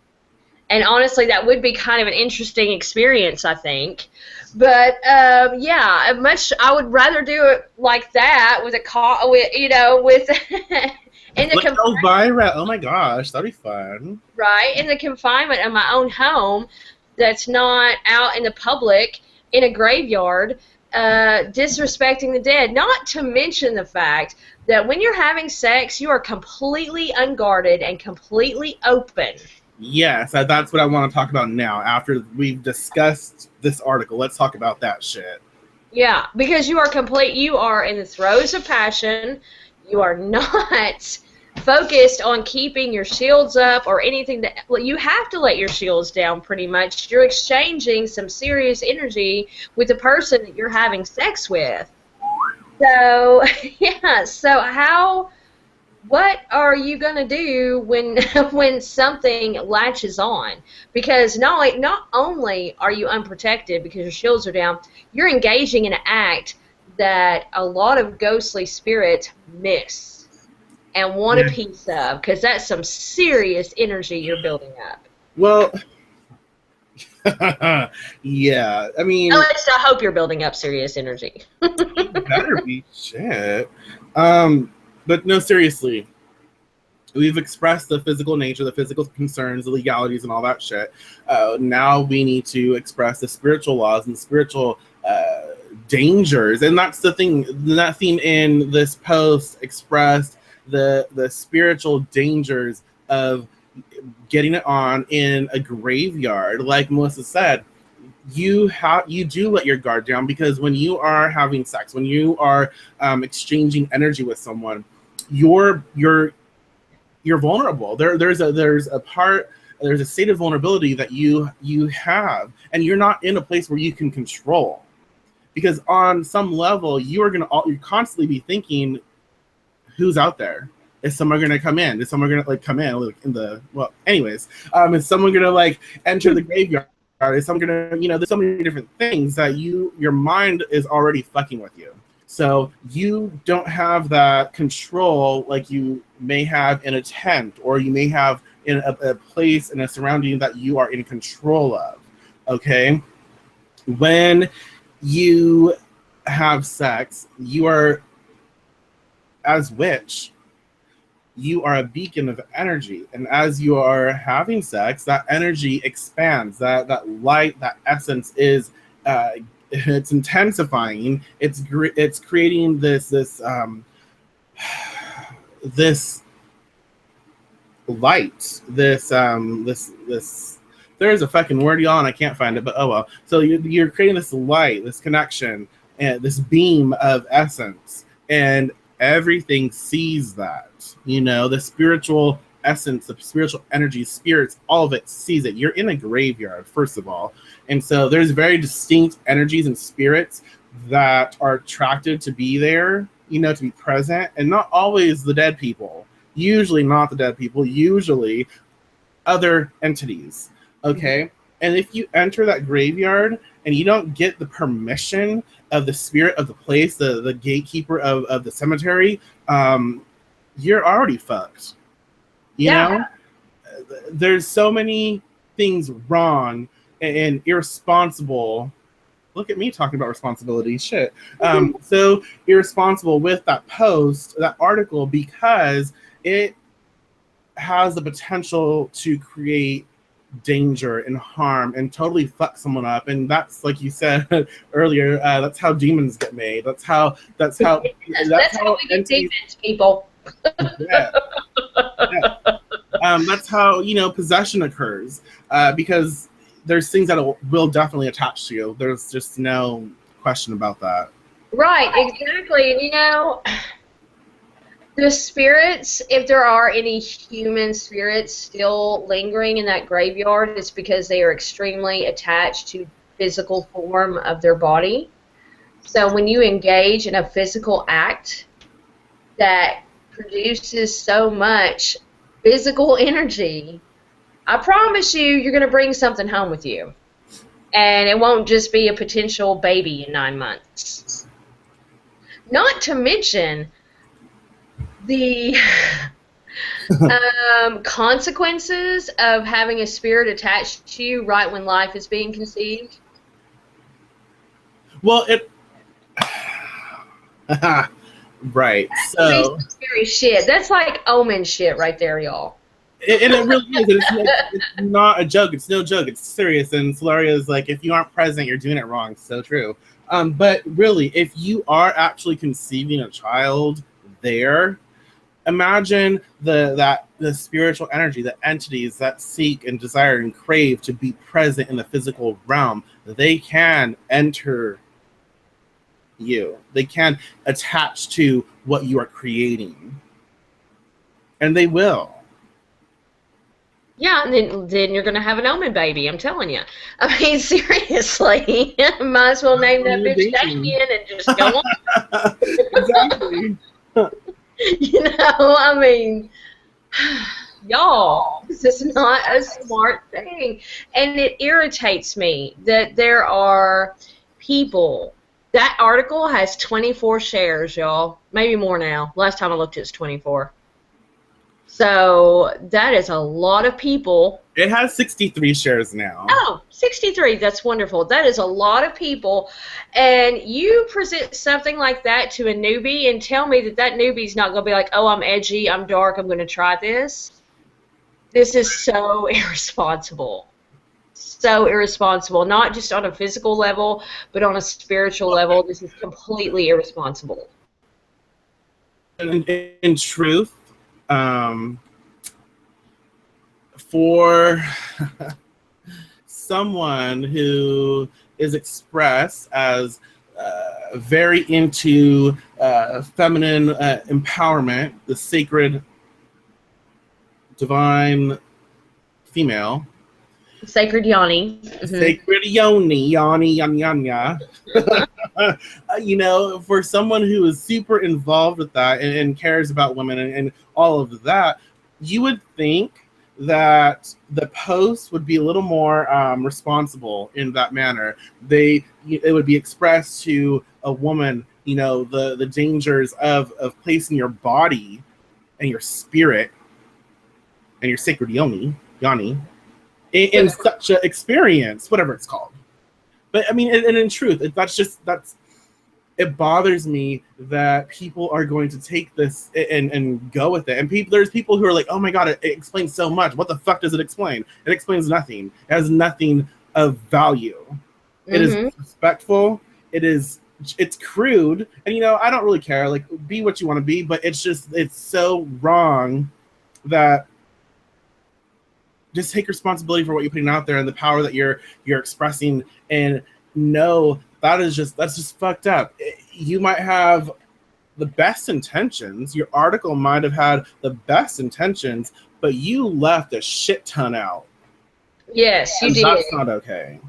And honestly, that would be kind of an interesting experience, I think. But yeah, I would rather do it like that with with in the confinement. Oh my gosh, that'd be fun. Right, in the confinement of my own home, that's not out in the public in a graveyard, disrespecting the dead. Not to mention the fact that when you're having sex, you are completely unguarded and completely open. Yes, that's what I want to talk about now. After we've discussed this article, let's talk about that shit. Yeah, because you are in the throes of passion. You are not focused on keeping your shields up or anything. You have to let your shields down pretty much. You're exchanging some serious energy with the person that you're having sex with. So, yeah, what are you going to do when something latches on? Because not only are you unprotected because your shields are down, you're engaging in an act that a lot of ghostly spirits miss and want a piece of, because that's some serious energy you're building up. Well, yeah, I mean... At least I hope you're building up serious energy. Better be shit. But no, seriously, we've expressed the physical nature, the physical concerns, the legalities, and all that shit. Now we need to express the spiritual laws and spiritual dangers. And that's the thing. That theme in this post expressed the spiritual dangers of getting it on in a graveyard, like Melissa said, you do let your guard down, because when you are having sex, when you are exchanging energy with someone, you're vulnerable. There's a state of vulnerability that you have, and you're not in a place where you can control, because on some level you're constantly be thinking, who's out there? Is someone going to come in? Is someone going to come in? Like anyways, is someone going to enter the graveyard? Is someone going to, there's so many different things that your mind is already fucking with you. So you don't have that control like you may have in a tent, or you may have in a place, in a surrounding that you are in control of. Okay? When you have sex, you are, as witch, you are a beacon of energy, and as you are having sex, that energy expands. That light, that essence is, it's intensifying. It's creating this light. This. There's a fucking word, y'all, and I can't find it, but oh well. So you're creating this light, this connection, and this beam of essence, and everything sees that. The spiritual essence, the spiritual energy, spirits, all of it sees it. You're in a graveyard, first of all. And so there's very distinct energies and spirits that are attracted to be there, to be present, and not always the dead people. Usually not the dead people, usually other entities. Okay? And if you enter that graveyard and you don't get the permission of the spirit of the place, the gatekeeper of the cemetery, you're already fucked. You know? There's so many things wrong and irresponsible. Look at me talking about responsibility. Shit. So irresponsible with that post, that article, because it has the potential to create danger and harm and totally fuck someone up. And that's, like you said earlier, that's how demons get made. That's how that's how we get demons, people. Yeah. That's how possession occurs, because there's things that will definitely attach to you. There's just no question about that. Right, exactly. And the spirits, if there are any human spirits still lingering in that graveyard, it's because they are extremely attached to physical form of their body. So when you engage in a physical act that produces so much physical energy, I promise you're going to bring something home with you. And it won't just be a potential baby in 9 months. Not to mention the consequences of having a spirit attached to you right when life is being conceived. Well, right. So scary shit. That's like omen shit right there, y'all. And it really is. It's not a joke. It's no joke. It's serious. And Solaria is like, if you aren't present, you're doing it wrong. So true. But really, if you are actually conceiving a child there, imagine the spiritual energy, the entities that seek and desire and crave to be present in the physical realm. They can enter you. They can attach to what you are creating. And they will. Yeah, and then you're going to have an omen baby, I'm telling you. I mean, seriously. Might as well name that bitch Damien and just go on. Exactly. I mean, y'all, this is not a smart thing. And it irritates me that there are people. That article has 24 shares, y'all. Maybe more now. Last time I looked, it's 24. So that is a lot of people. It has 63 shares now. Oh, 63. That's wonderful. That is a lot of people. And you present something like that to a newbie and tell me that newbie's not going to be like, oh, I'm edgy, I'm dark, I'm going to try this. This is so irresponsible. So irresponsible. Not just on a physical level, but on a spiritual level. This is completely irresponsible. In truth, for someone who is expressed as very into feminine empowerment, the sacred, divine female. Sacred yoni. Sacred yoni, yanya. You know, for someone who is super involved with that and cares about women and all of that, you would think that the post would be a little more responsible in that manner. It would be expressed to a woman, you know, the dangers of placing your body and your spirit and your sacred yoni in such an experience, whatever it's called. But I mean, and in truth, it bothers me that people are going to take this and go with it. And there's people who are like, oh my God, it explains so much. What the fuck does it explain? It explains nothing. It has nothing of value. It is disrespectful. It's crude. And, you know, I don't really care. Like, be what you want to be. But it's so wrong that just take responsibility for what you're putting out there and the power that you're expressing, and know that's just fucked up. You might have the best intentions. Your article might have had the best intentions, but you left a shit ton out. Yes, you did. That's not okay.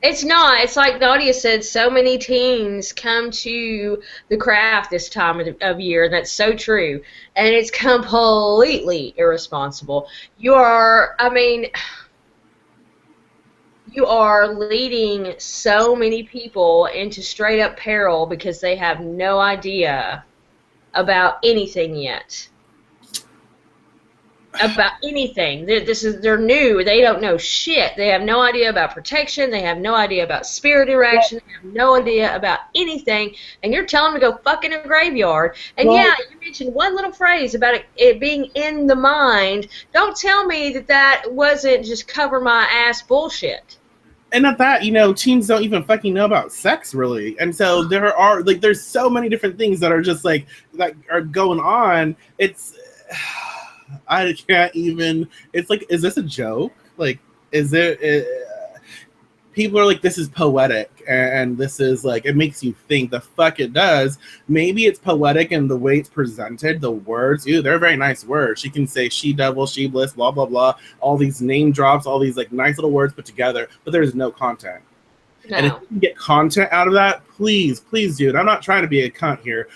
It's not. It's like Nadia said, so many teens come to the craft this time of year, and that's so true. And it's completely irresponsible. You are leading so many people into straight up peril because they have no idea about anything yet. About anything. They're new. They don't know shit. They have no idea about protection. They have no idea about spirit interaction. They have no idea about anything. And you're telling them to go fuck in a graveyard. And yeah, you mentioned one little phrase about it being in the mind. Don't tell me that wasn't just cover my ass bullshit. And at that, you know, teens don't even fucking know about sex, really. And so there's so many different things that are just like, that are going on. I can't even. It's like, is this a joke? Like, is it? People are like, this is poetic, and this is like, it makes you think. The fuck it does. Maybe it's poetic in the way it's presented. The words, they're very nice words. She can say she devil, she bliss, blah blah blah. All these name drops, all these like nice little words put together, but there's no content. No. And if you can get content out of that, please do it. I'm not trying to be a cunt here.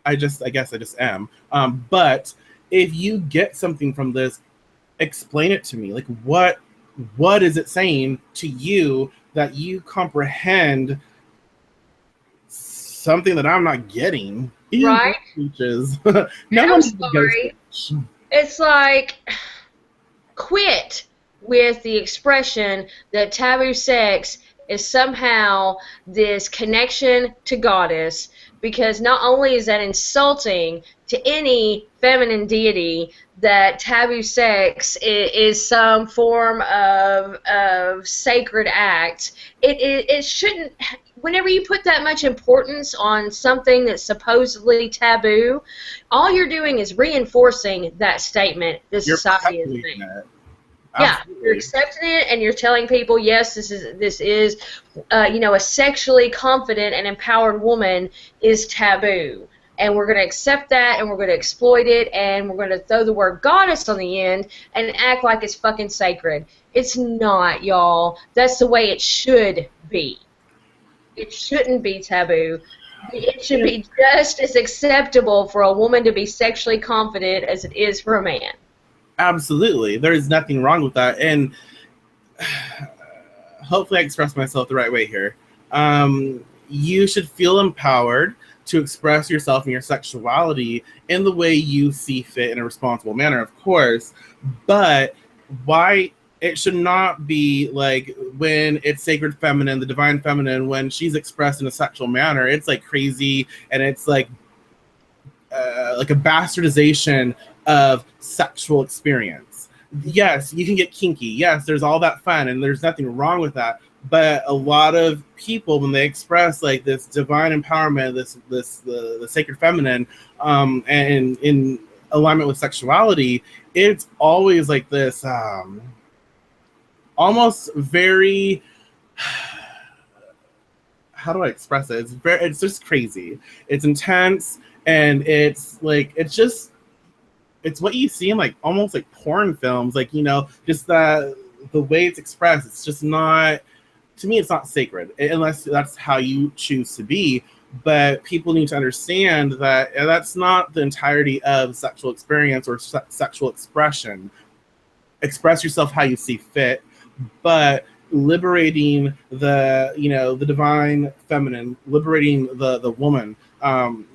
I guess I just am. But if you get something from this, explain it to me. Like, what is it saying to you that you comprehend something that I'm not getting? Right? No I'm sorry. It's like, quit with the expression that taboo sex is somehow this connection to goddess, because not only is that insulting to any feminine deity, that taboo sex is some form of sacred act. It shouldn't. Whenever you put that much importance on something that's supposedly taboo, all you're doing is reinforcing that statement that society is making. Yeah, you're accepting it, and you're telling people, yes, this is a sexually confident and empowered woman is taboo, and we're going to accept that, and we're going to exploit it, and we're going to throw the word goddess on the end and act like it's fucking sacred. It's not, y'all. That's the way it should be. It shouldn't be taboo. It should be just as acceptable for a woman to be sexually confident as it is for a man. Absolutely. There is nothing wrong with that. And hopefully I express myself the right way here. You should feel empowered to express yourself and your sexuality in the way you see fit in a responsible manner, of course. But why it should not be like when it's sacred feminine, the divine feminine, when she's expressed in a sexual manner, it's like crazy, and it's like a bastardization of sexual experience. Yes, you can get kinky. Yes, there's all that fun, and there's nothing wrong with that. But a lot of people, when they express like this divine empowerment, the sacred feminine, and in alignment with sexuality, it's always like this almost very, how do I express it? It's just crazy. It's intense, and it's like, it's what you see in like almost like porn films, like, you know, just the way it's expressed. It's just not, to me, it's not sacred unless that's how you choose to be. But people need to understand that that's not the entirety of sexual experience or sexual expression. Express yourself how you see fit, but liberating the, you know, the divine feminine, liberating the woman.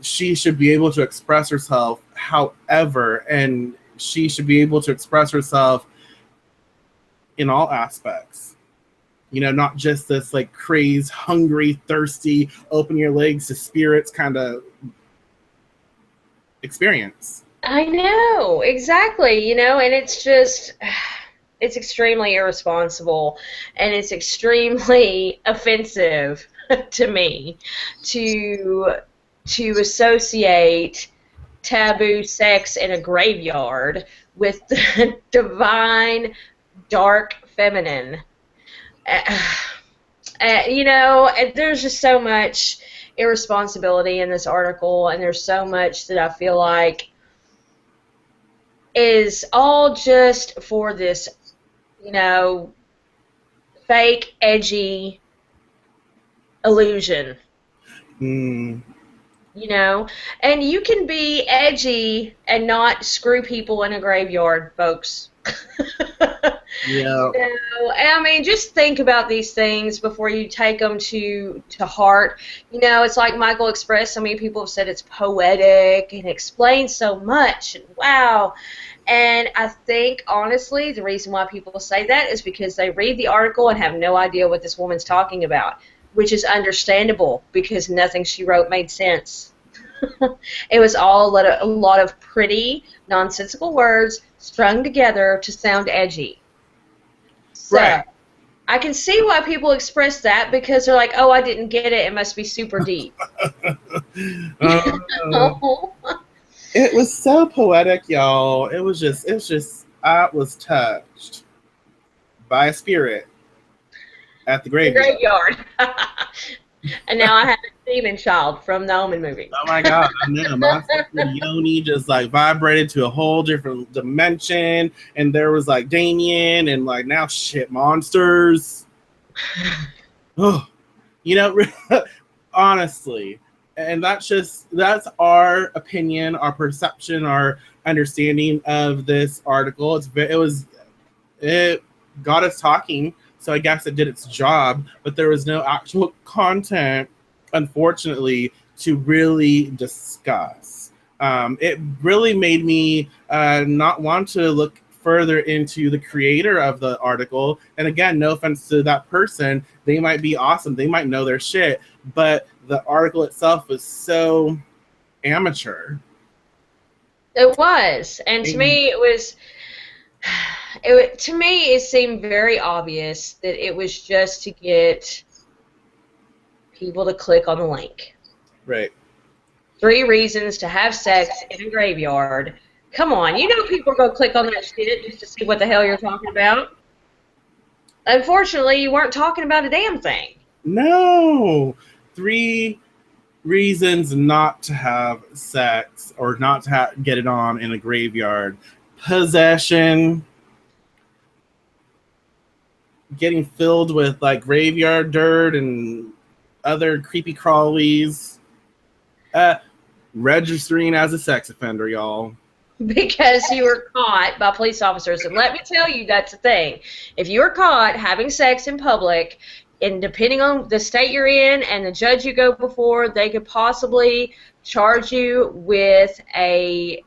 She should be able to express herself however, and she should be able to express herself in all aspects. You know, not just this like crazed, hungry, thirsty, open your legs to spirits kind of experience. I know, exactly, you know, and it's just, it's extremely irresponsible, and it's extremely offensive to me to associate taboo sex in a graveyard with the divine, dark feminine. You know, there's just so much irresponsibility in this article, and there's so much that I feel like is all just for this, you know, fake, edgy illusion. You know, and you can be edgy and not screw people in a graveyard, folks. Yeah. You know, and I mean, just think about these things before you take them to heart. You know, it's like Michael expressed. So many people have said it's poetic and explains so much. And wow. And I think, honestly, the reason why people say that is because they read the article and have no idea what this woman's talking about, which is understandable because nothing she wrote made sense. It was all a lot of pretty, nonsensical words strung together to sound edgy. So, right. I can see why people express that, because they're like, oh, I didn't get it. It must be super deep. It was so poetic, y'all. It was just, I was touched by a spirit at the graveyard. And now I have a demon child from the Omen movie. Oh my God, I know. My fucking yoni just like vibrated to a whole different dimension, and there was like Damien and like now shit monsters. Oh, you know, honestly, and that's our opinion, our perception, our understanding of this article. It got us talking. So I guess it did its job, but there was no actual content, unfortunately, to really discuss. It really made me not want to look further into the creator of the article. And again, no offense to that person. They might be awesome. They might know their shit. But the article itself was so amateur. It was. And to me, it was... to me, it seemed very obvious that it was just to get people to click on the link. Right. 3 reasons to have sex in a graveyard. Come on, you know people are going to click on that shit just to see what the hell you're talking about. Unfortunately, you weren't talking about a damn thing. No. 3 reasons not to have sex or not to get it on in a graveyard. Possession, getting filled with like graveyard dirt and other creepy crawlies, registering as a sex offender, y'all. Because you were caught by police officers. And let me tell you, that's the thing. If you were caught having sex in public, and depending on the state you're in and the judge you go before, they could possibly charge you with as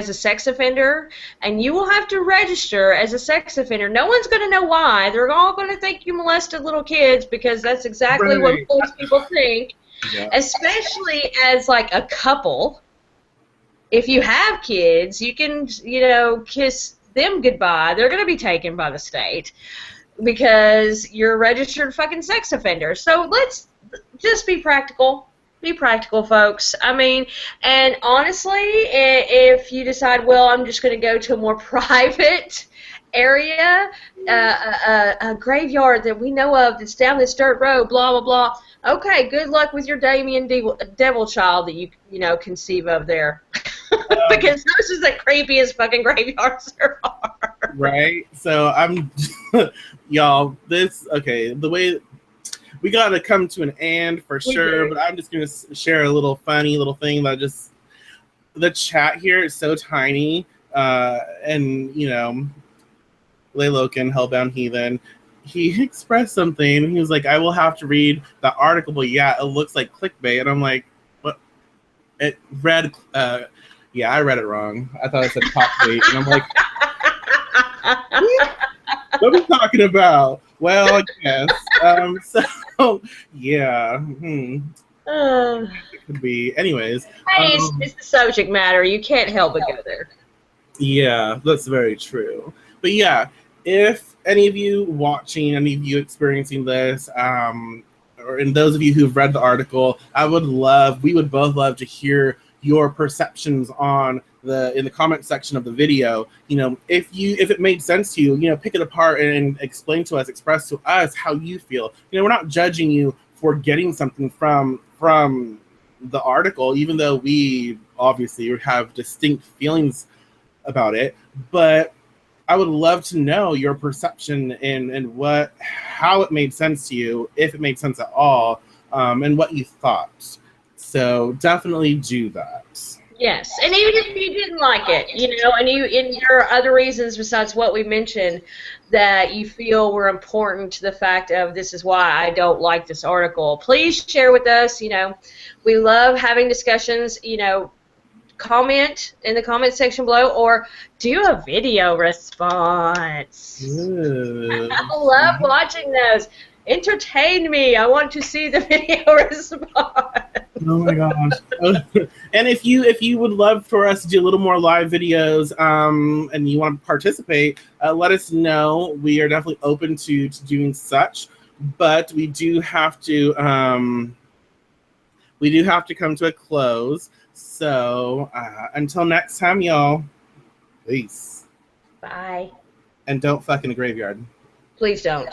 a sex offender, and you will have to register as a sex offender. No one's going to know why. They're all going to think you molested little kids, because that's exactly what most people think. Yeah. Especially as like a couple. If you have kids, you can, you know, kiss them goodbye. They're going to be taken by the state because you're a registered fucking sex offender. So let's just be practical. Be practical, folks. I mean, and honestly, if you decide, well, I'm just going to go to a more private area, a graveyard that we know of that's down this dirt road, blah blah blah. Okay, good luck with your Damien Devil child that you know conceive of there, because those are the creepiest fucking graveyards there are. Right? So I'm, y'all. The way. We got to come to an end for sure, but I'm just going to share a little funny little thing that just, the chat here is so tiny. And, you know, Laylokin, Hellbound Heathen, he expressed something. He was like, I will have to read the article, but yeah, it looks like clickbait. And I'm like, what? It read, yeah, I read it wrong. I thought it said clickbait. And I'm like, what are we talking about? Well, I guess. So, yeah. It could be. Anyways. Hey, it's the subject matter. You can't help but go there. Yeah, that's very true. But yeah, if any of you watching, any of you experiencing this, or in those of you who've read the article, we would both love to hear your perceptions on in the comment section of the video. You know, if it made sense to you, you know, pick it apart and explain to us, express to us how you feel. You know, we're not judging you for getting something from the article, even though we obviously have distinct feelings about it. But I would love to know your perception and how it made sense to you, if it made sense at all, and what you thought. So definitely do that. Yes, and even if you didn't like it, you know, and there are other reasons besides what we mentioned that you feel were important to the fact of this is why I don't like this article, please share with us. You know, we love having discussions. You know, comment in the comment section below or do a video response. I love watching those. Entertain me. I want to see the video response. Oh my gosh. And if you would love for us to do a little more live videos, and you want to participate, let us know. We are definitely open to doing such, but we do have to come to a close. So until next time, y'all, peace. Bye. And don't fuck in the graveyard. Please don't.